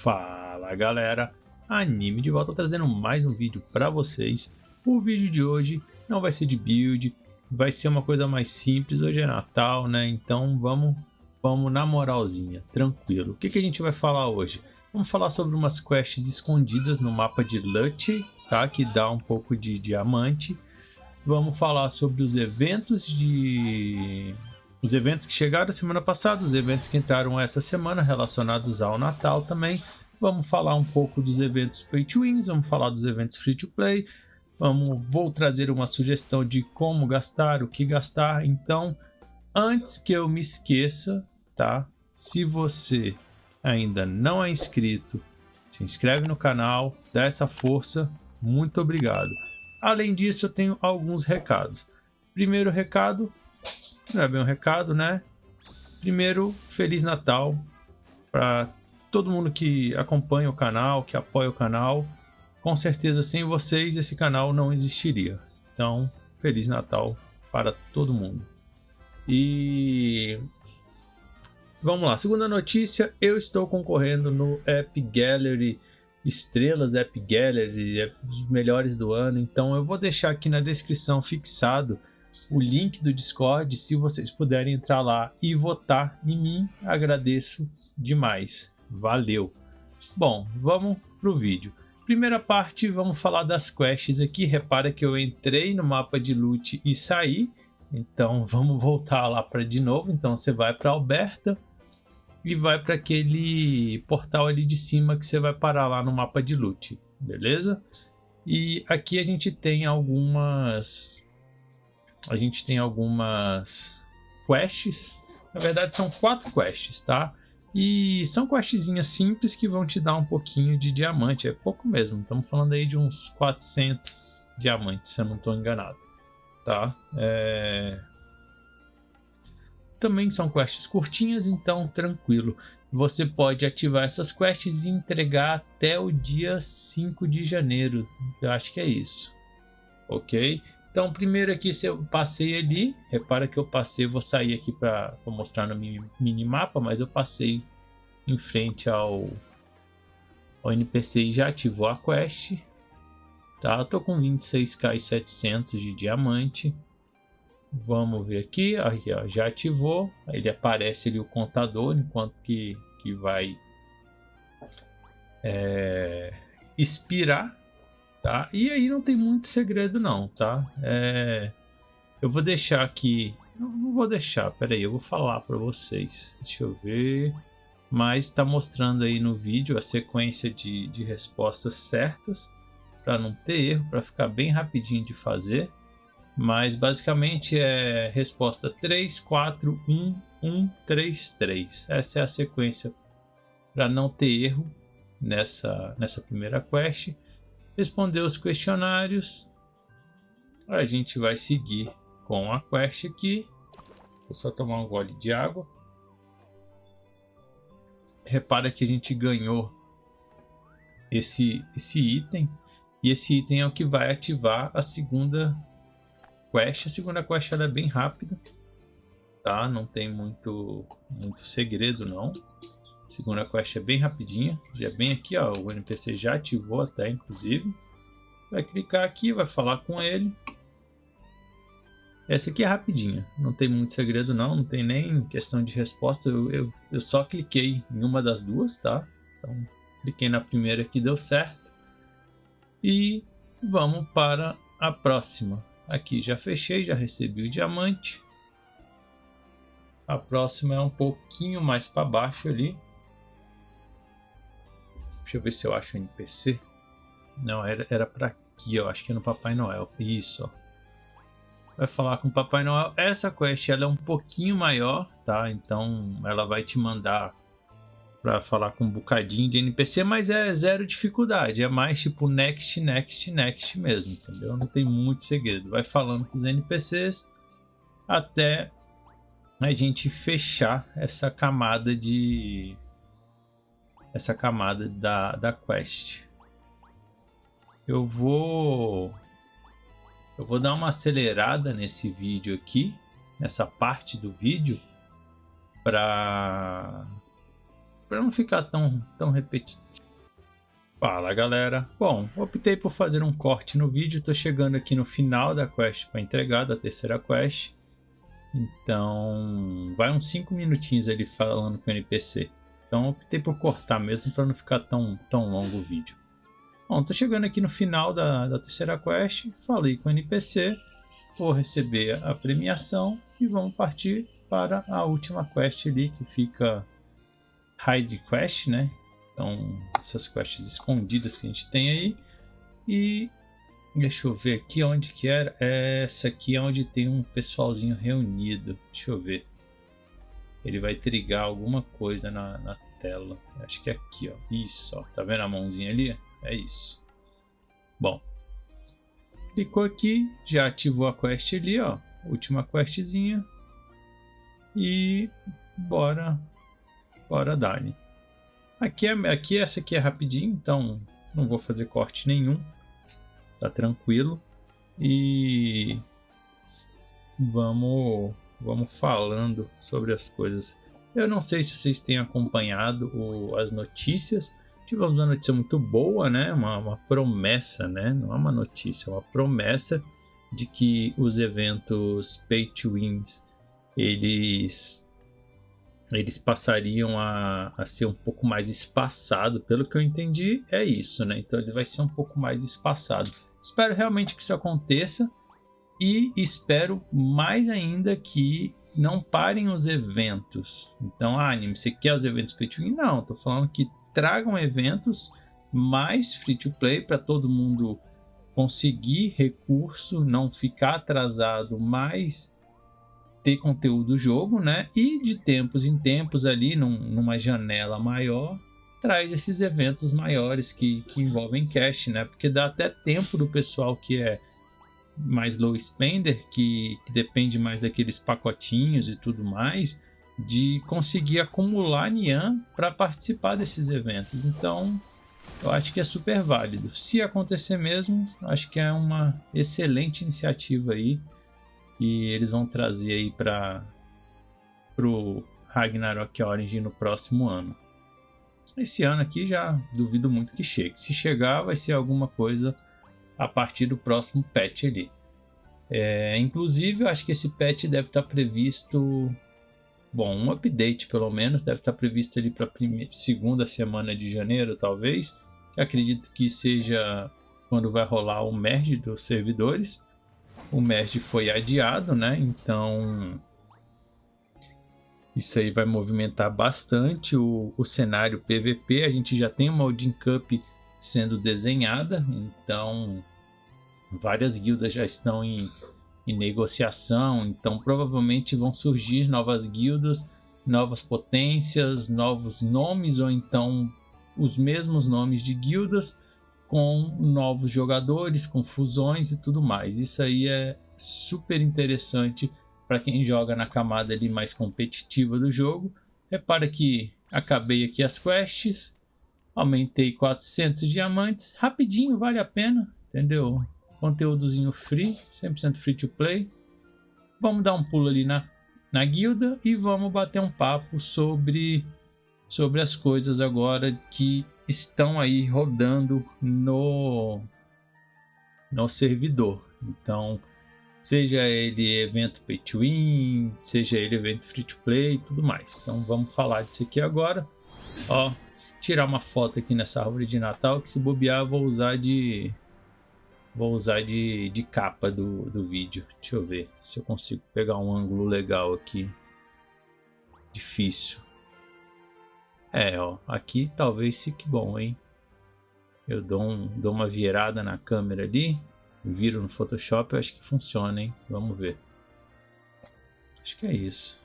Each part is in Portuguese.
Fala galera, Anime de volta trazendo mais um vídeo para vocês. O vídeo de hoje não vai ser de build, vai ser uma coisa mais simples. Hoje é Natal, né? Então vamos na moralzinha, tranquilo. O que a gente vai falar hoje? Vamos falar sobre umas quests escondidas no mapa de Lute, tá? Que dá um pouco de diamante. Vamos falar sobre os eventos que chegaram semana passada, os eventos que entraram essa semana relacionados ao Natal também. Vamos falar um pouco dos eventos Pay to Wins, vamos falar dos eventos Free to Play. Vou trazer uma sugestão de como gastar, o que gastar. Então, antes que eu me esqueça, tá? Se você ainda não é inscrito, se inscreve no canal, dá essa força, muito obrigado. Além disso, eu tenho alguns recados. Primeiro recado, não é bem um recado, né? Primeiro, Feliz Natal para todo mundo que acompanha o canal, que apoia o canal. Com certeza, sem vocês, esse canal não existiria. Então, Feliz Natal para todo mundo. E vamos lá, segunda notícia, eu estou concorrendo no Epic Gallery Estrelas, Epic Gallery, os melhores do ano. Então eu vou deixar aqui na descrição fixado o link do Discord, se vocês puderem entrar lá e votar em mim, agradeço demais, valeu. Bom, vamos pro vídeo. Primeira parte, vamos falar das quests aqui. Repara que eu entrei no mapa de loot e saí, então vamos voltar lá para de novo. Então você vai para Alberta e vai para aquele portal ali de cima que você vai parar lá no mapa de loot, beleza? E aqui a gente tem algumas quests. Na verdade são 4 quests, tá? E são questzinhas simples que vão te dar um pouquinho de diamante, é pouco mesmo. Estamos falando aí de uns 400 diamantes, se eu não estou enganado, tá? Também são quests curtinhas, então tranquilo. Você pode ativar essas quests e entregar até o dia 5 de janeiro. Eu acho que é isso. Ok? Então primeiro aqui eu passei ali. Repara que eu passei, vou sair aqui para mostrar no minimapa, mas eu passei em frente ao NPC e já ativou a quest. Tá? Eu tô com 26.700 de diamante. Vamos ver aqui, ó, já ativou, ele aparece ali o contador enquanto que vai expirar, tá? E aí não tem muito segredo não, tá? Eu vou deixar aqui, não vou deixar, peraí, eu vou falar para vocês, deixa eu ver, mas está mostrando aí no vídeo a sequência de respostas certas, para não ter erro, para ficar bem rapidinho de fazer. Mas basicamente é resposta 3, 4, 1, 1, 3, 3. Essa é a sequência para não ter erro nessa primeira quest. Responder os questionários. A gente vai seguir com a quest aqui. Vou só tomar um gole de água. Repara que a gente ganhou esse item. E esse item é o que vai ativar a segunda quest. A segunda quest ela é bem rápida, tá? Não tem muito segredo não. A segunda quest é bem rapidinha, já é bem aqui, ó, o NPC já ativou até inclusive. Vai clicar aqui, vai falar com ele. Essa aqui é rapidinha, não tem muito segredo não tem nem questão de resposta. Eu só cliquei em uma das duas, tá? Então cliquei na primeira que deu certo. E vamos para a próxima. Aqui já fechei, já recebi o diamante. A próxima é um pouquinho mais para baixo ali. Deixa eu ver se eu acho o NPC. Não, era para aqui, ó. Acho que é no Papai Noel. Isso, ó. Vai falar com o Papai Noel. Essa quest ela é um pouquinho maior, tá? Então ela vai te mandar para falar com um bocadinho de NPC, mas é zero dificuldade, é mais tipo next, next, next mesmo, entendeu? Não tem muito segredo, vai falando com os NPCs até a gente fechar essa camada da quest. Eu vou dar uma acelerada nesse vídeo aqui, nessa parte do vídeo, para para não ficar tão repetitivo. Fala galera, bom, optei por fazer um corte no vídeo, estou chegando aqui no final da quest para entregar, da terceira quest, então vai uns 5 minutinhos ali falando com o NPC, então optei por cortar mesmo para não ficar tão longo o vídeo. Bom, estou chegando aqui no final da terceira quest, falei com o NPC, vou receber a premiação e vamos partir para a última quest ali que fica Hide Quest, né? Então, essas quests escondidas que a gente tem aí. E deixa eu ver aqui onde que era. Essa aqui é onde tem um pessoalzinho reunido. Deixa eu ver. Ele vai trigar alguma coisa na tela. Acho que é aqui, ó. Isso, ó. Tá vendo a mãozinha ali? É isso. Bom. Clicou aqui, já ativou a quest ali, ó. Última questzinha. E bora dar-lhe. Aqui essa aqui é rapidinho, então não vou fazer corte nenhum, tá tranquilo. E vamos falando sobre as coisas. Eu não sei se vocês têm acompanhado as notícias. Tivemos uma notícia muito boa, né? Uma promessa, né? Não é uma notícia, é uma promessa de que os eventos Pay to Wins eles passariam a ser um pouco mais espaçado. Pelo que eu entendi, é isso, né? Então ele vai ser um pouco mais espaçado. Espero realmente que isso aconteça e espero mais ainda que não parem os eventos. Então, Anime, você quer os eventos Pay to Win? Não, estou falando que tragam eventos mais free to play para todo mundo conseguir recurso, não ficar atrasado, mas ter conteúdo do jogo, né? E de tempos em tempos ali, numa janela maior, traz esses eventos maiores que envolvem cash, né? Porque dá até tempo do pessoal que é mais low spender, que depende mais daqueles pacotinhos e tudo mais, de conseguir acumular Nian para participar desses eventos. Então, eu acho que é super válido. Se acontecer mesmo, acho que é uma excelente iniciativa aí. E eles vão trazer aí para o Ragnarok Origin no próximo ano. Esse ano aqui já duvido muito que chegue. Se chegar, vai ser alguma coisa a partir do próximo patch ali. Inclusive, eu acho que esse patch deve estar previsto... Bom, um update pelo menos deve estar previsto ali para a segunda semana de janeiro, talvez. Eu acredito que seja quando vai rolar o merge dos servidores. O merge foi adiado, né? Então isso aí vai movimentar bastante o cenário PVP. A gente já tem uma Odin Cup sendo desenhada, então várias guildas já estão em negociação, então provavelmente vão surgir novas guildas, novas potências, novos nomes ou então os mesmos nomes de guildas com novos jogadores, com fusões e tudo mais. Isso aí é super interessante para quem joga na camada ali mais competitiva do jogo. Repara que acabei aqui as quests, aumentei 400 diamantes, rapidinho, vale a pena, entendeu? Conteúdozinho free, 100% free to play. Vamos dar um pulo ali na guilda e vamos bater um papo sobre as coisas agora que estão aí rodando no servidor. Então, seja ele evento Pay to Win, seja ele evento Free to Play e tudo mais. Então vamos falar disso aqui agora. Ó, tirar uma foto aqui nessa árvore de Natal, que se bobear vou usar de capa do vídeo. Deixa eu ver se eu consigo pegar um ângulo legal aqui. Difícil. Ó, aqui talvez fique bom, hein? Eu dou uma virada na câmera ali, viro no Photoshop, eu acho que funciona, hein? Vamos ver. Acho que é isso.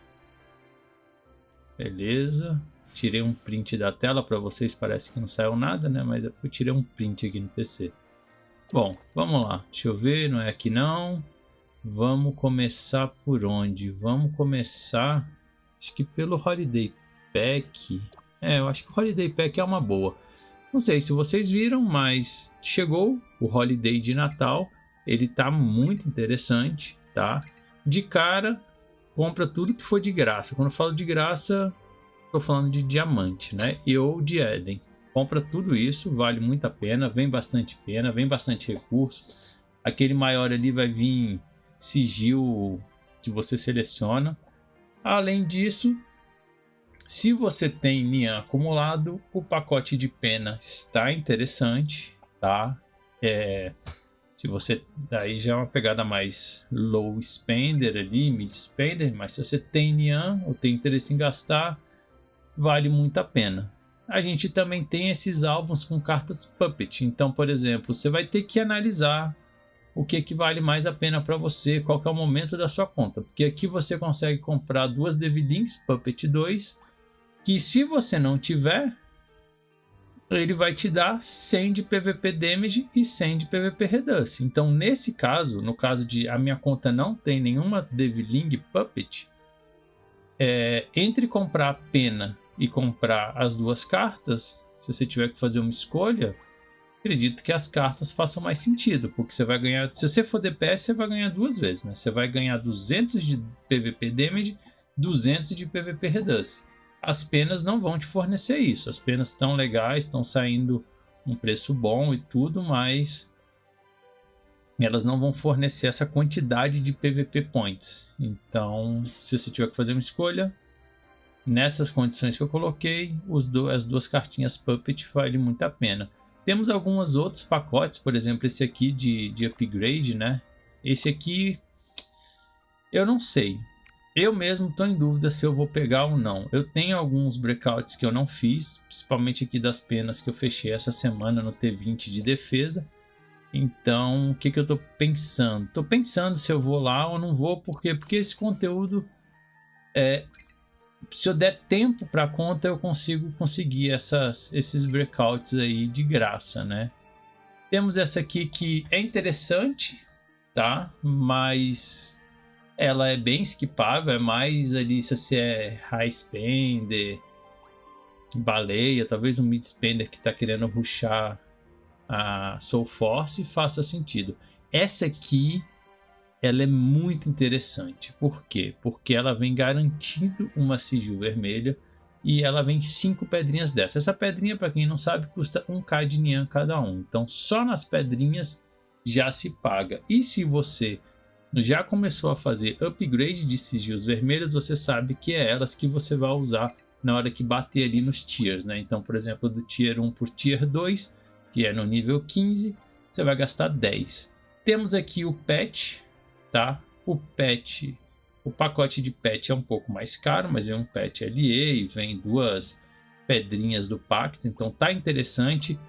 Beleza. Tirei um print da tela para vocês, parece que não saiu nada, né? Mas eu tirei um print aqui no PC. Bom, vamos lá. Deixa eu ver, não é aqui não. Vamos começar por onde? Vamos começar, acho que pelo Holiday Pack. Eu acho que o Holiday Pack é uma boa. Não sei se vocês viram, mas chegou o Holiday de Natal. Ele tá muito interessante, tá? De cara, compra tudo que for de graça. Quando eu falo de graça, tô falando de diamante, né? E ou de Eden. Compra tudo isso, vale muito a pena, vem bastante recurso. Aquele maior ali vai vir sigil que você seleciona. Além disso, se você tem Nian acumulado, o pacote de pena está interessante, tá? Se você, daí já é uma pegada mais low spender ali, mid spender, mas se você tem Nian ou tem interesse em gastar, vale muito a pena. A gente também tem esses álbuns com cartas Puppet, então, por exemplo, você vai ter que analisar o que vale mais a pena para você, qual que é o momento da sua conta, porque aqui você consegue comprar duas Devilinks Puppet 2, que se você não tiver, ele vai te dar 100 de PVP Damage e 100 de PVP Reduce. Então, nesse caso, no caso de a minha conta não tem nenhuma Deviling Puppet, entre comprar a pena e comprar as duas cartas, se você tiver que fazer uma escolha, acredito que as cartas façam mais sentido, porque você vai ganhar, se você for DPS, você vai ganhar duas vezes, né? Você vai ganhar 200 de PVP Damage, 200 de PVP Reduce. As penas não vão te fornecer isso. As penas estão legais, estão saindo um preço bom e tudo, mas elas não vão fornecer essa quantidade de PVP Points. Então, se você tiver que fazer uma escolha, nessas condições que eu coloquei, as duas cartinhas Puppet vale muito a pena. Temos alguns outros pacotes, por exemplo, esse aqui de upgrade, né? Esse aqui, eu não sei. Eu mesmo estou em dúvida se eu vou pegar ou não. Eu tenho alguns breakouts que eu não fiz, principalmente aqui das penas que eu fechei essa semana no T20 de defesa. Então, o que eu estou pensando? Estou pensando se eu vou lá ou não vou, porque esse conteúdo, se eu der tempo para a conta, eu consigo conseguir esses breakouts aí de graça, né? Temos essa aqui que é interessante, tá? Mas ela é bem skipável, é mais ali se você é high spender, baleia, talvez um mid spender que está querendo rushar a Soul Force faça sentido. Essa aqui, ela é muito interessante. Por quê? Porque ela vem garantindo uma sigil vermelha e ela vem 5 pedrinhas dessa. Essa pedrinha, para quem não sabe, custa 1k de Nian cada um. Então só nas pedrinhas já se paga. E se você já começou a fazer upgrade de sigils vermelhas, você sabe que é elas que você vai usar na hora que bater ali nos tiers, né? Então, por exemplo, do tier 1 por tier 2, que é no nível 15, você vai gastar 10. Temos aqui o patch, tá? O pacote de patch é um pouco mais caro, mas vem um patch LE e vem duas pedrinhas do pacto, então tá interessante.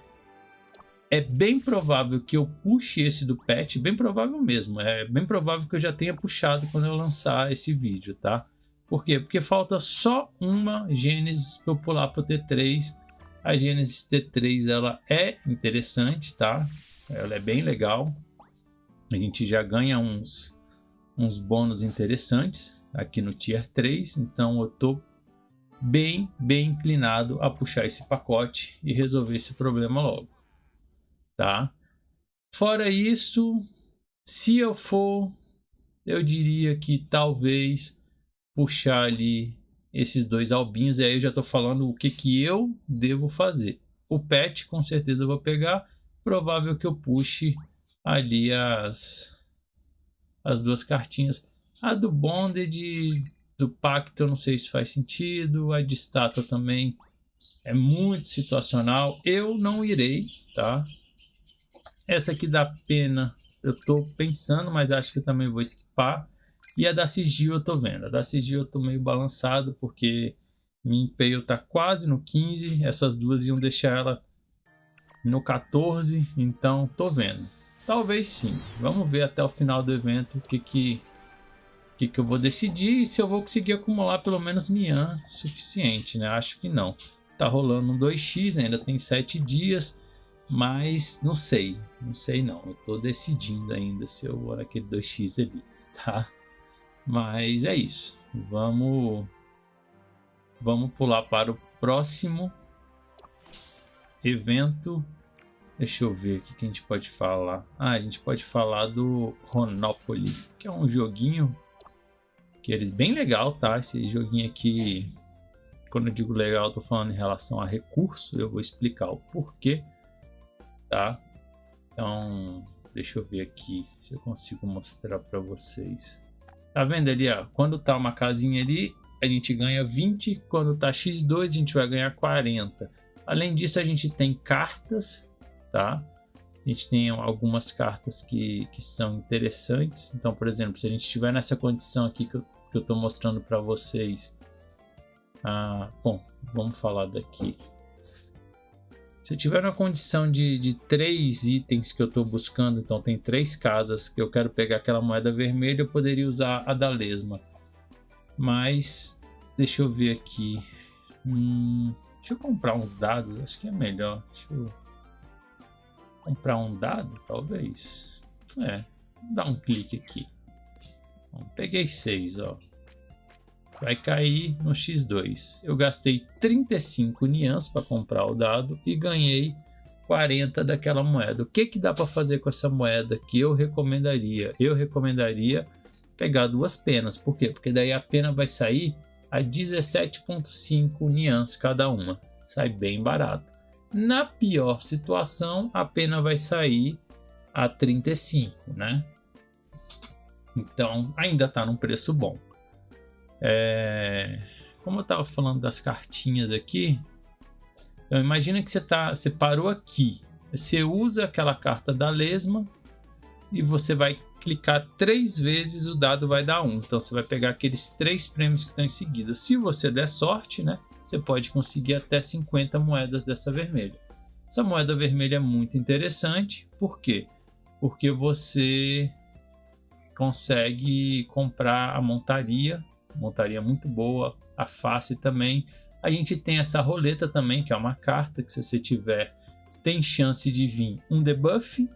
É bem provável que eu puxe esse do patch, bem provável mesmo, é bem provável que eu já tenha puxado quando eu lançar esse vídeo, tá? Por quê? Porque falta só uma Gênesis para eu pular para o T3. A Gênesis T3 ela é interessante, tá? Ela é bem legal. A gente já ganha uns bônus interessantes aqui no Tier 3, então eu tô bem inclinado a puxar esse pacote e resolver esse problema logo. Tá? Fora isso, se eu for, eu diria que talvez puxar ali esses dois albinhos, e aí eu já estou falando o que eu devo fazer. O pet com certeza eu vou pegar, provável que eu puxe ali as duas cartinhas. A do Bonded, do Pacto, eu não sei se faz sentido, a de estátua também é muito situacional, eu não irei, tá? Essa aqui da pena eu tô pensando, mas acho que eu também vou esquipar. E a da sigil eu tô vendo. A da sigil eu tô meio balançado porque minha Impale tá quase no 15. Essas duas iam deixar ela no 14. Então tô vendo. Talvez sim. Vamos ver até o final do evento o que eu vou decidir e se eu vou conseguir acumular pelo menos Nian suficiente, né? Acho que não. Tá rolando um 2x, ainda tem 7 dias. Mas não sei não. Eu tô decidindo ainda se eu vou naquele 2x ali, tá? Mas é isso. Vamos pular para o próximo evento. Deixa eu ver o que a gente pode falar. A gente pode falar do Monopoly, que é um joguinho que ele é bem legal, tá? Esse joguinho aqui Quando eu digo legal, eu tô falando em relação a recurso. Eu vou explicar o porquê, tá? Então, deixa eu ver aqui se eu consigo mostrar para vocês. Tá vendo ali, ó? Quando tá uma casinha ali, a gente ganha 20. Quando tá x2, a gente vai ganhar 40. Além disso, a gente tem cartas, tá? A gente tem algumas cartas que são interessantes. Então, por exemplo, se a gente estiver nessa condição aqui que eu tô mostrando para vocês. Bom, vamos falar daqui. Se eu tiver uma condição de 3 itens que eu estou buscando, então tem 3 casas que eu quero pegar aquela moeda vermelha, eu poderia usar a da lesma. Mas, deixa eu ver aqui. Deixa eu comprar uns dados, acho que é melhor. Deixa eu comprar um dado, talvez. Dá um clique aqui. Bom, peguei 6, ó. Vai cair no x2. Eu gastei 35 nians para comprar o dado e ganhei 40 daquela moeda. O que dá para fazer com essa moeda que eu recomendaria? Eu recomendaria pegar 2 penas. Por quê? Porque daí a pena vai sair a 17,5 nians cada uma. Sai bem barato. Na pior situação, a pena vai sair a 35, né? Então, ainda está num preço bom. Como eu estava falando das cartinhas aqui, então imagina que você parou aqui, você usa aquela carta da lesma e você vai clicar 3 vezes, o dado vai dar 1. Então você vai pegar aqueles 3 prêmios que estão em seguida. Se você der sorte, né, você pode conseguir até 50 moedas dessa vermelha. Essa moeda vermelha é muito interessante. Por quê? Porque você consegue comprar a montaria muito boa, a face também. A gente tem essa roleta também, que é uma carta que, se você tiver, tem chance de vir um debuff,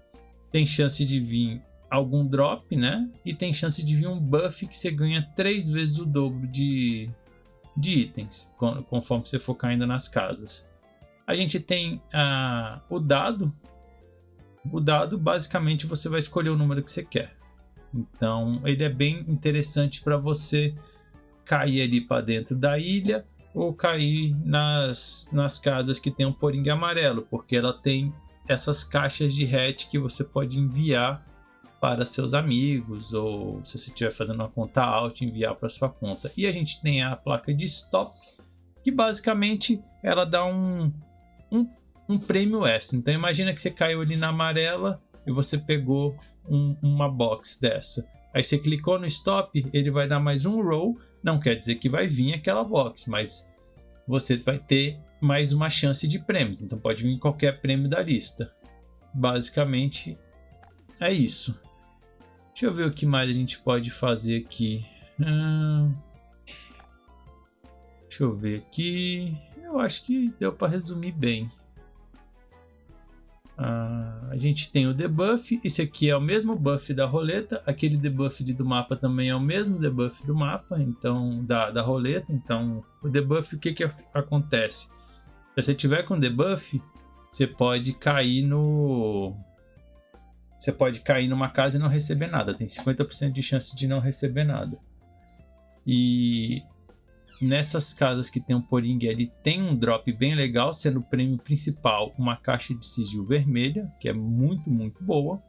tem chance de vir algum drop, né? E tem chance de vir um buff que você ganha 3 vezes o dobro de itens, conforme você for caindo nas casas. A gente tem o dado. O dado, basicamente, você vai escolher o número que você quer. Então, ele é bem interessante para você cair ali para dentro da ilha ou cair nas casas que tem um poringue amarelo, porque ela tem essas caixas de hatch que você pode enviar para seus amigos, ou se você estiver fazendo uma conta alt, enviar para sua conta. E a gente tem a placa de stop, que basicamente ela dá um prêmio extra. Então imagina que você caiu ali na amarela e você pegou uma box dessa. Aí você clicou no stop, ele vai dar mais um roll. Não quer dizer que vai vir aquela box, mas você vai ter mais uma chance de prêmios. Então pode vir qualquer prêmio da lista. Basicamente é isso. Deixa eu ver o que mais a gente pode fazer aqui. Deixa eu ver aqui. Eu acho que deu para resumir bem. A gente tem o debuff. Esse aqui é o mesmo buff da roleta. Aquele debuff ali do mapa também é o mesmo debuff do mapa, então da roleta. Então o debuff, o que acontece? Se você tiver com debuff, você pode cair numa casa e não receber nada. Tem 50% de chance de não receber nada. E nessas casas que tem um poringue, ele tem um drop bem legal, sendo o prêmio principal uma caixa de sigil vermelha, que é muito, muito boa,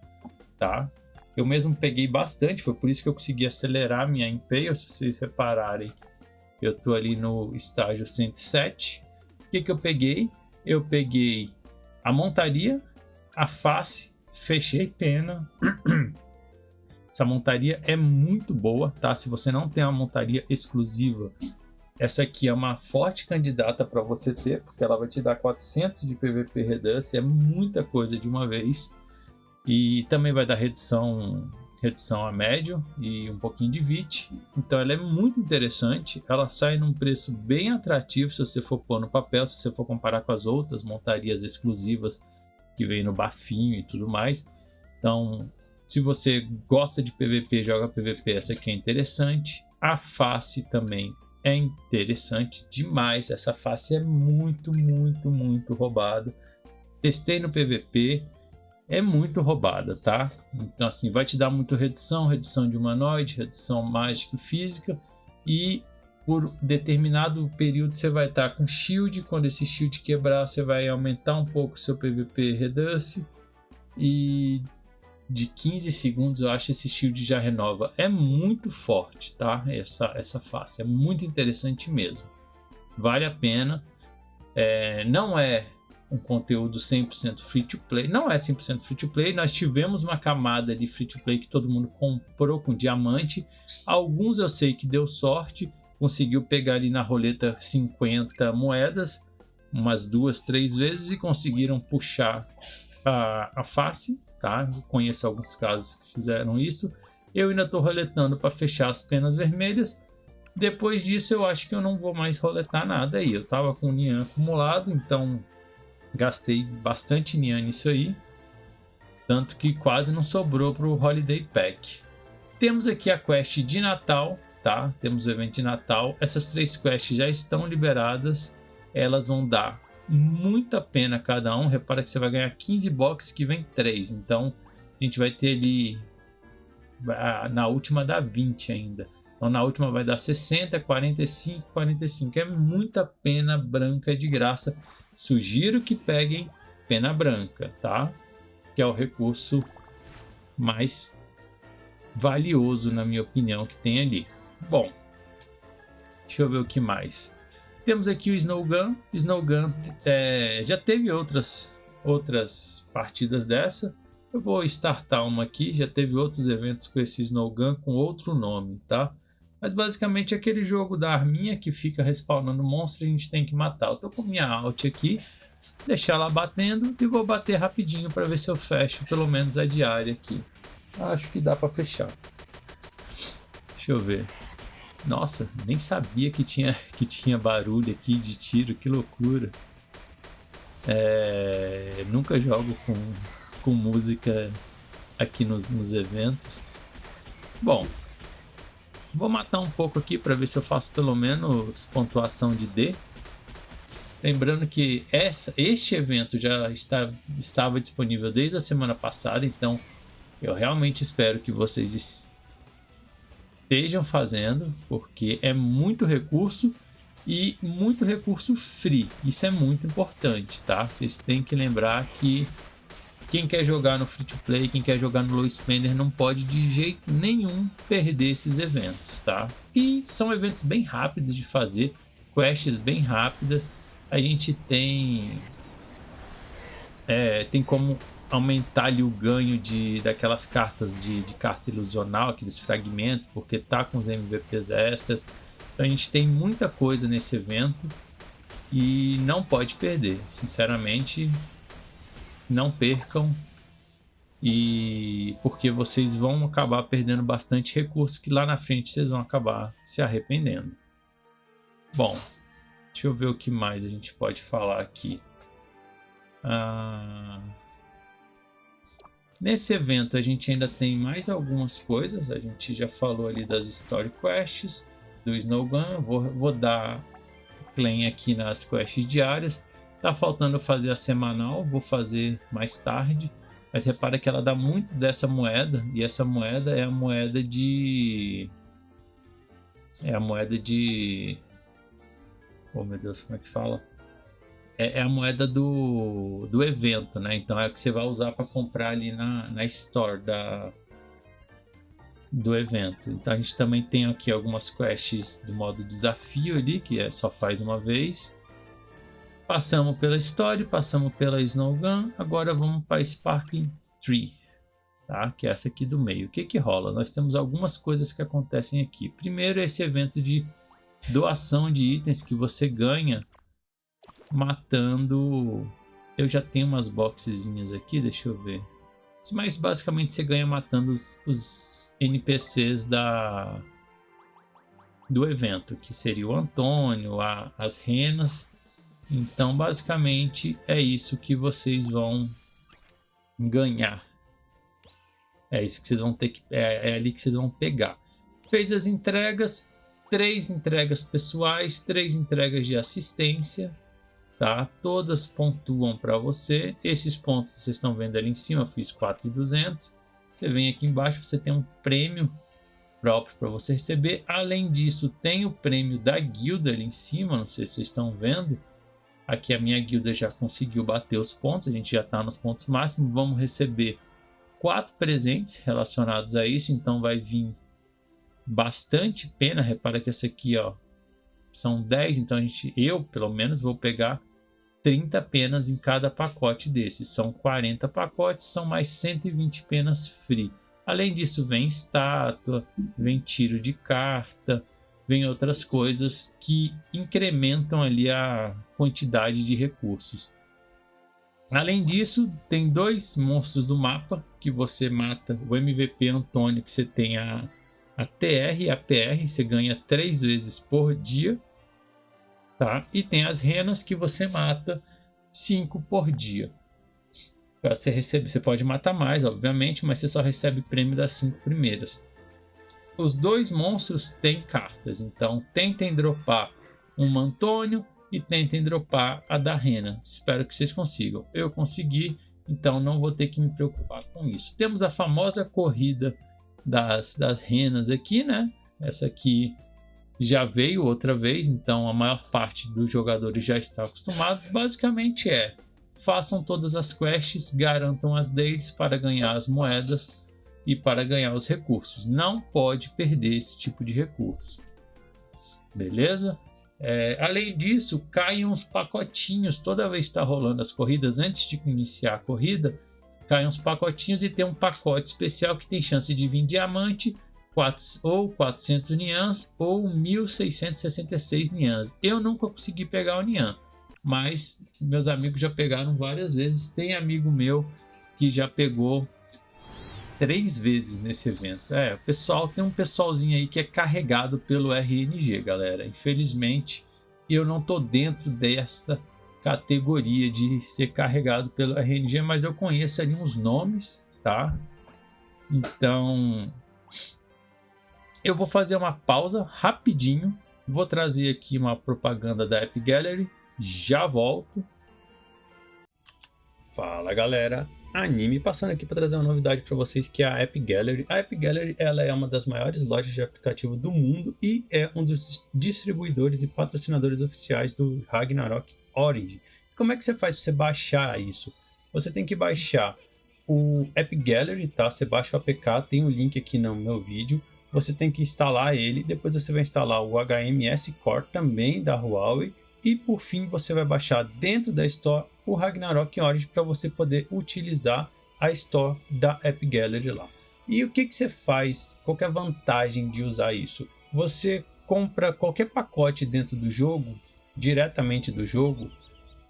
tá? Eu mesmo peguei bastante, foi por isso que eu consegui acelerar minha Impale. Se vocês repararem, eu tô ali no estágio 107. O que eu peguei? Eu peguei a montaria, a face, fechei pena. Essa montaria é muito boa, tá? Se você não tem uma montaria exclusiva, essa aqui é uma forte candidata para você ter, porque ela vai te dar 400 de PVP Reduce, é muita coisa de uma vez. E também vai dar redução a médio e um pouquinho de VIT. Então ela é muito interessante, ela sai num preço bem atrativo se você for pôr no papel, se você for comparar com as outras montarias exclusivas que vem no bafinho e tudo mais. Então, se você gosta de PVP, joga PVP, essa aqui é interessante. A face também é interessante demais. Essa face é muito, muito, muito roubada. Testei no PVP, é muito roubada, tá? Então assim, vai te dar muita redução de humanoide, redução mágica e física, e por determinado período você vai estar com shield. Quando esse shield quebrar, você vai aumentar um pouco o seu PVP Reduce. E de 15 segundos eu acho esse shield já renova. É muito forte, tá? Essa face é muito interessante mesmo. Vale a pena. Não é um conteúdo 100% free to play. Não é 100% free to play. Nós tivemos uma camada de free to play que todo mundo comprou com diamante. Alguns eu sei que deu sorte. Conseguiu pegar ali na roleta 50 moedas. Umas 2, 3 vezes. E conseguiram puxar a face. Tá? Eu conheço alguns casos que fizeram isso. Eu ainda estou roletando para fechar as penas vermelhas. Depois disso eu acho que eu não vou mais roletar nada aí. Eu estava com o Nian acumulado, então gastei bastante Nian nisso aí. Tanto que quase não sobrou para o Holiday Pack. Temos aqui a quest de Natal, tá? Temos o evento de Natal. Essas 3 quests já estão liberadas. Elas vão dar muita pena cada um. Repara que você vai ganhar 15 boxes que vem 3. Então a gente vai ter ali... Na última dá 20 ainda. Então na última vai dar 60, 45, 45. É muita pena branca de graça. Sugiro que peguem pena branca, tá? Que é o recurso mais valioso, na minha opinião, que tem ali. Bom, deixa eu ver o que mais. Temos aqui o Snowgun. O Snowgun já teve outras partidas dessa. Eu vou startar uma aqui. Já teve outros eventos com esse Snowgun com outro nome, tá? Mas basicamente é aquele jogo da arminha que fica respawnando monstro e a gente tem que matar. Eu tô com minha alt aqui, deixar ela batendo e vou bater rapidinho para ver se eu fecho pelo menos a diária aqui. Acho que dá para fechar. Deixa eu ver. Nossa, nem sabia que tinha barulho aqui de tiro, que loucura. Nunca jogo com música aqui nos eventos. Bom, vou matar um pouco aqui para ver se eu faço pelo menos pontuação de D. Lembrando que este evento já estava disponível desde a semana passada, então eu realmente espero que vocês estejam fazendo, porque é muito recurso e muito recurso free. Isso é muito importante, tá? Vocês têm que lembrar que quem quer jogar no free to play, quem quer jogar no low spender, não pode de jeito nenhum perder esses eventos, tá? E são eventos bem rápidos de fazer, quests bem rápidas. A gente tem como aumentar ali o ganho daquelas cartas de carta ilusional, aqueles fragmentos, porque tá com os MVPs extras. Então a gente tem muita coisa nesse evento e não pode perder, sinceramente. Não percam, e porque vocês vão acabar perdendo bastante recurso que lá na frente vocês vão acabar se arrependendo. Bom, deixa eu ver o que mais a gente pode falar aqui. Nesse evento a gente ainda tem mais algumas coisas. A gente já falou ali das Story Quests, do Snowgun. Vou dar claim aqui nas quests diárias. Tá faltando fazer a semanal, vou fazer mais tarde. Mas repara que ela dá muito dessa moeda. E essa moeda é a moeda de... Oh meu Deus, como é que fala? É a moeda do evento, né? Então é o que você vai usar para comprar ali na store do evento. Então a gente também tem aqui algumas quests do modo desafio ali, que só faz uma vez. Passamos pela Story, passamos pela Snowgun, agora vamos para Sparkling Tree, tá? Que é essa aqui do meio. O que que rola? Nós temos algumas coisas que acontecem aqui. Primeiro, esse evento de doação de itens que você ganha matando... Eu já tenho umas boxezinhas aqui, deixa eu ver. Mas basicamente você ganha matando os NPCs do evento, que seria o Antônio, as renas. Então basicamente é isso que vocês vão ganhar. É isso que vocês vão ter que... É ali que vocês vão pegar. Fez as entregas, 3 entregas pessoais, 3 entregas de assistência, tá? Todas pontuam para você. Esses pontos vocês estão vendo ali em cima, eu fiz 4.200. Você vem aqui embaixo, você tem um prêmio próprio para você receber. Além disso, tem o prêmio da guilda ali em cima, não sei se vocês estão vendo. Aqui a minha guilda já conseguiu bater os pontos, a gente já está nos pontos máximos. Vamos receber 4 presentes relacionados a isso, então vai vir bastante pena. Repara que essa aqui, ó, são 10, então eu pelo menos vou pegar 30 penas em cada pacote desses. São 40 pacotes, são mais 120 penas free. Além disso, vem estátua, vem tiro de carta, vem outras coisas que incrementam ali a quantidade de recursos. Além disso, tem 2 monstros do mapa que você mata. O MVP Antônio, que você tem a TR e a PR, você ganha 3 vezes por dia. Tá? E tem as renas que você mata 5 por dia. Você pode matar mais, obviamente, mas você só recebe prêmio das 5 primeiras. Os 2 monstros têm cartas, então tentem dropar um Antônio e tentem dropar a da rena. Espero que vocês consigam. Eu consegui, então não vou ter que me preocupar com isso. Temos a famosa corrida das renas aqui, né? Essa aqui já veio outra vez, então a maior parte dos jogadores já está acostumados. Basicamente façam todas as quests, garantam as dailies para ganhar as moedas e para ganhar os recursos. Não pode perder esse tipo de recurso. Beleza? Além disso, caem uns pacotinhos toda vez que está rolando as corridas. Antes de iniciar a corrida, caem uns pacotinhos e tem um pacote especial que tem chance de vir diamante, ou 400 Nians ou 1666 Nians. Eu nunca consegui pegar o Nian, mas meus amigos já pegaram várias vezes. Tem amigo meu que já pegou 3 vezes nesse evento. Tem um pessoalzinho aí que é carregado pelo RNG, galera. Infelizmente, eu não tô dentro desta categoria de ser carregado pelo RNG, mas eu conheço ali uns nomes, tá? Então, eu vou fazer uma pausa rapidinho. Vou trazer aqui uma propaganda da Epic Gallery. Já volto. Fala, galera. Anime passando aqui para trazer uma novidade para vocês, que é a Epic Gallery. A Epic Gallery, ela é uma das maiores lojas de aplicativo do mundo e é um dos distribuidores e patrocinadores oficiais do Ragnarok Origin. Como é que você faz para você baixar isso? Você tem que baixar o Epic Gallery, tá? Você baixa o APK, tem o link aqui no meu vídeo. Você tem que instalar ele, depois você vai instalar o HMS Core também da Huawei e por fim você vai baixar dentro da Store o Ragnarok Origin para você poder utilizar a Store da Epic Gallery lá. E o que você faz? Qual que é a vantagem de usar isso? Você compra qualquer pacote dentro do jogo, diretamente do jogo,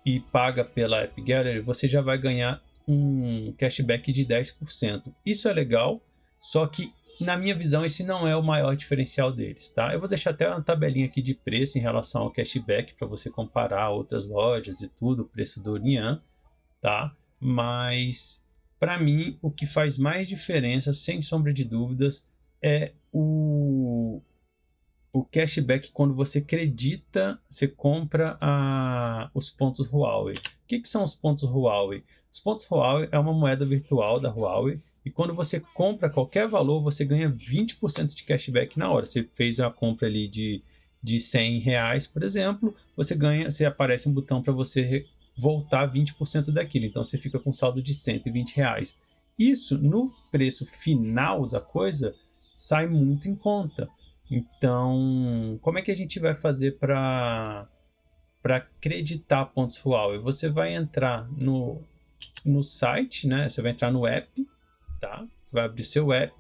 e paga pela Epic Gallery, você já vai ganhar um cashback de 10%. Isso é legal, só que na minha visão esse não é o maior diferencial deles, tá? Eu vou deixar até uma tabelinha aqui de preço em relação ao cashback para você comparar outras lojas e tudo, o preço do Nian, tá? Mas para mim o que faz mais diferença, sem sombra de dúvidas, é o cashback quando você acredita, você compra os pontos Huawei. O que são os pontos Huawei? Os pontos Huawei é uma moeda virtual da Huawei e quando você compra qualquer valor, você ganha 20% de cashback na hora. Você fez a compra ali de R$100, por exemplo, você aparece um botão para você voltar 20% daquilo. Então você fica com saldo de R$120. Isso no preço final da coisa sai muito em conta. Então, como é que a gente vai fazer para acreditar pontos Huawei? Você vai entrar no site, né? Você vai entrar no app, tá? Você vai abrir seu app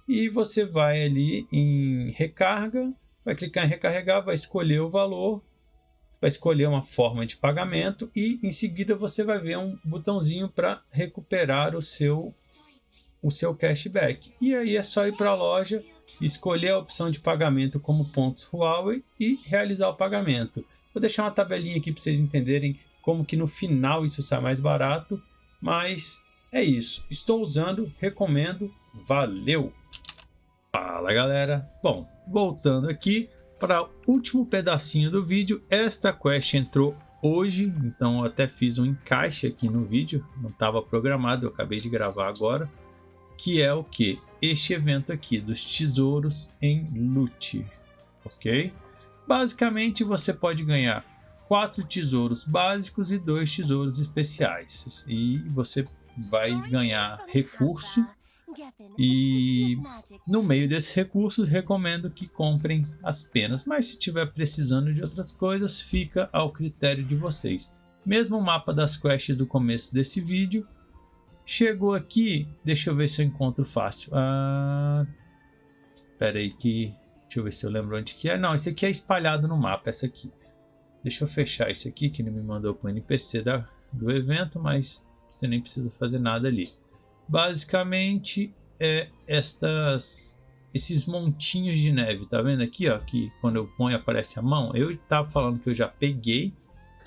e você vai ali em recarga, vai clicar em recarregar, vai escolher o valor, vai escolher uma forma de pagamento e em seguida você vai ver um botãozinho para recuperar o seu cashback. E aí é só ir para a loja, escolher a opção de pagamento como pontos Huawei e realizar o pagamento. Vou deixar uma tabelinha aqui para vocês entenderem como que no final isso sai mais barato, mas é isso. Estou usando, recomendo, valeu! Fala, galera! Bom, voltando aqui para o último pedacinho do vídeo, esta quest entrou hoje, então eu até fiz um encaixe aqui no vídeo, não estava programado, eu acabei de gravar agora, que é o que? este evento aqui, dos tesouros em loot, ok? Basicamente você pode ganhar 4 tesouros básicos e 2 tesouros especiais. E você vai ganhar recurso. E no meio desses recursos recomendo que comprem as penas. Mas se estiver precisando de outras coisas, fica ao critério de vocês. Mesmo o mapa das quests do começo desse vídeo. Chegou aqui, deixa eu ver se eu encontro fácil. Espera aí que... Deixa eu ver se eu lembro onde que é. Não, esse aqui é espalhado no mapa, essa aqui. Deixa eu fechar esse aqui, que ele me mandou com o NPC do evento, mas você nem precisa fazer nada ali. Basicamente, é esses montinhos de neve, tá vendo aqui, ó? Que quando eu ponho aparece a mão. Eu tava falando que eu já peguei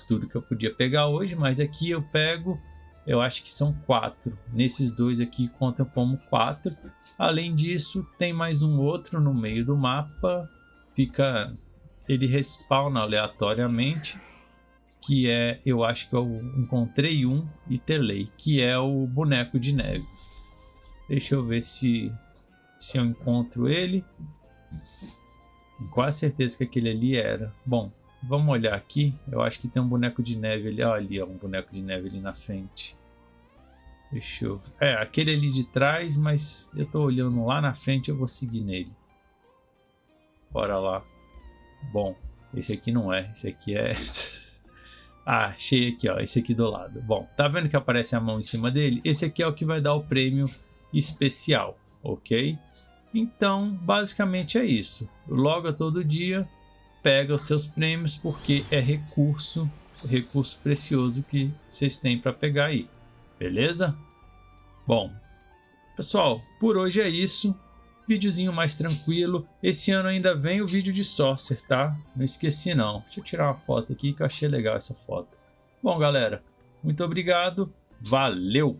tudo que eu podia pegar hoje, mas aqui eu pego, eu acho que são 4. Nesses dois aqui contam como 4. Além disso, tem mais um outro no meio do mapa, ele respawna aleatoriamente, que é, eu acho que eu encontrei um e telei, que é o boneco de neve. Deixa eu ver se eu encontro ele. Com quase certeza que aquele ali era. Bom, vamos olhar aqui, eu acho que tem um boneco de neve ali, olha ali, ó, um boneco de neve ali na frente. Deixa eu... aquele ali de trás, mas eu tô olhando lá na frente, eu vou seguir nele. Bora lá. Bom, esse aqui não é, esse aqui é... achei aqui, ó, esse aqui do lado. Bom, tá vendo que aparece a mão em cima dele? Esse aqui é o que vai dar o prêmio especial, ok? Então, basicamente é isso. Loga todo dia, pega os seus prêmios, porque é recurso precioso que vocês têm para pegar aí. Beleza? Bom, pessoal, por hoje é isso. Videozinho mais tranquilo. Esse ano ainda vem o vídeo de Sorcerer, tá? Não esqueci não. Deixa eu tirar uma foto aqui que eu achei legal essa foto. Bom, galera, muito obrigado. Valeu!